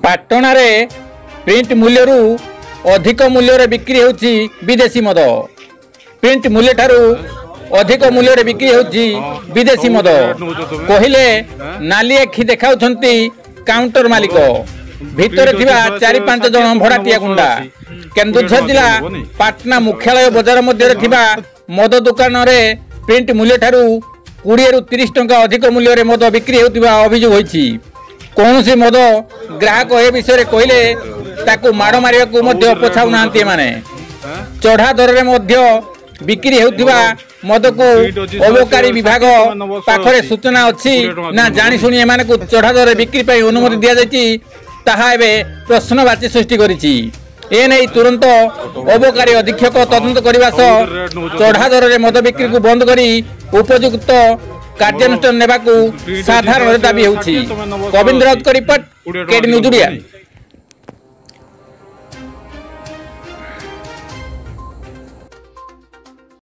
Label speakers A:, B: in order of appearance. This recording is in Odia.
A: ପାଟଣାରେ ପ୍ରିଣ୍ଟ ମୂଲ୍ୟରୁ ଅଧିକ ମୂଲ୍ୟରେ ବିକ୍ରି ହେଉଛି ବିଦେଶୀ ମଦ। ପ୍ରିଣ୍ଟ ମୂଲ୍ୟ ଠାରୁ ଅଧିକ ମୂଲ୍ୟରେ ବିକ୍ରି ହେଉଛି ବିଦେଶୀ ମଦ କହିଲେ ନାଲି ଆଖି ଦେଖାଉଛନ୍ତି କାଉଣ୍ଟର ମାଲିକ। ଭିତରେ ଥିବା 4-5 ଜଣ ଭଡ଼ାଟିଆ ଗୁଣ୍ଡା। କେନ୍ଦୁଝର ଜିଲ୍ଲା ପାଟନା ମୁଖ୍ୟାଳୟ ବଜାର ମଧ୍ୟରେ ଥିବା ମଦ ଦୋକାନରେ ପ୍ରିଣ୍ଟ ମୂଲ୍ୟ ଠାରୁ 20 ରୁ 30 ଟଙ୍କା ଅଧିକ ମୂଲ୍ୟରେ ମଦ ବିକ୍ରି ହେଉଥିବା ଅଭିଯୋଗ ହୋଇଛି। କୌଣସି ମଦ ଗ୍ରାହକ ଏ ବିଷୟରେ କହିଲେ ତାକୁ ମାଡ଼ ମାରିବାକୁ ମଧ୍ୟ ପଛାଉନାହାନ୍ତି ଏମାନେ। ଚଢ଼ା ଦରରେ ମଧ୍ୟ ବିକ୍ରି ହେଉଥିବା ମଦକୁ ଅବକାରୀ ବିଭାଗ ପାଖରେ ସୂଚନା ଅଛି ନା ଜାଣିଶୁଣି ଏମାନଙ୍କୁ ଚଢ଼ା ଦରରେ ବିକ୍ରି ପାଇଁ ଅନୁମତି ଦିଆଯାଇଛି ତାହା ଏବେ ପ୍ରଶ୍ନବାଚୀ ସୃଷ୍ଟି କରିଛି। ଏନେଇ ତୁରନ୍ତ ଅବକାରୀ ଅଧୀକ୍ଷକ ତଦନ୍ତ କରିବା ସହ ଚଢ଼ା ଦରରେ ମଦ ବିକ୍ରିକୁ ବନ୍ଦ କରି ଉପଯୁକ୍ତ କାର୍ଯ୍ୟାନୁଷ୍ଠାନ ନେବାକୁ ସାଧାରଣ ଦାବି ହେଉଛି। ଗୋବିନ୍ଦ ରାଉତଙ୍କ ରିପୋର୍ଟ, କେଡି ନ୍ୟୁଜ୍ ଓଡ଼ିଆ।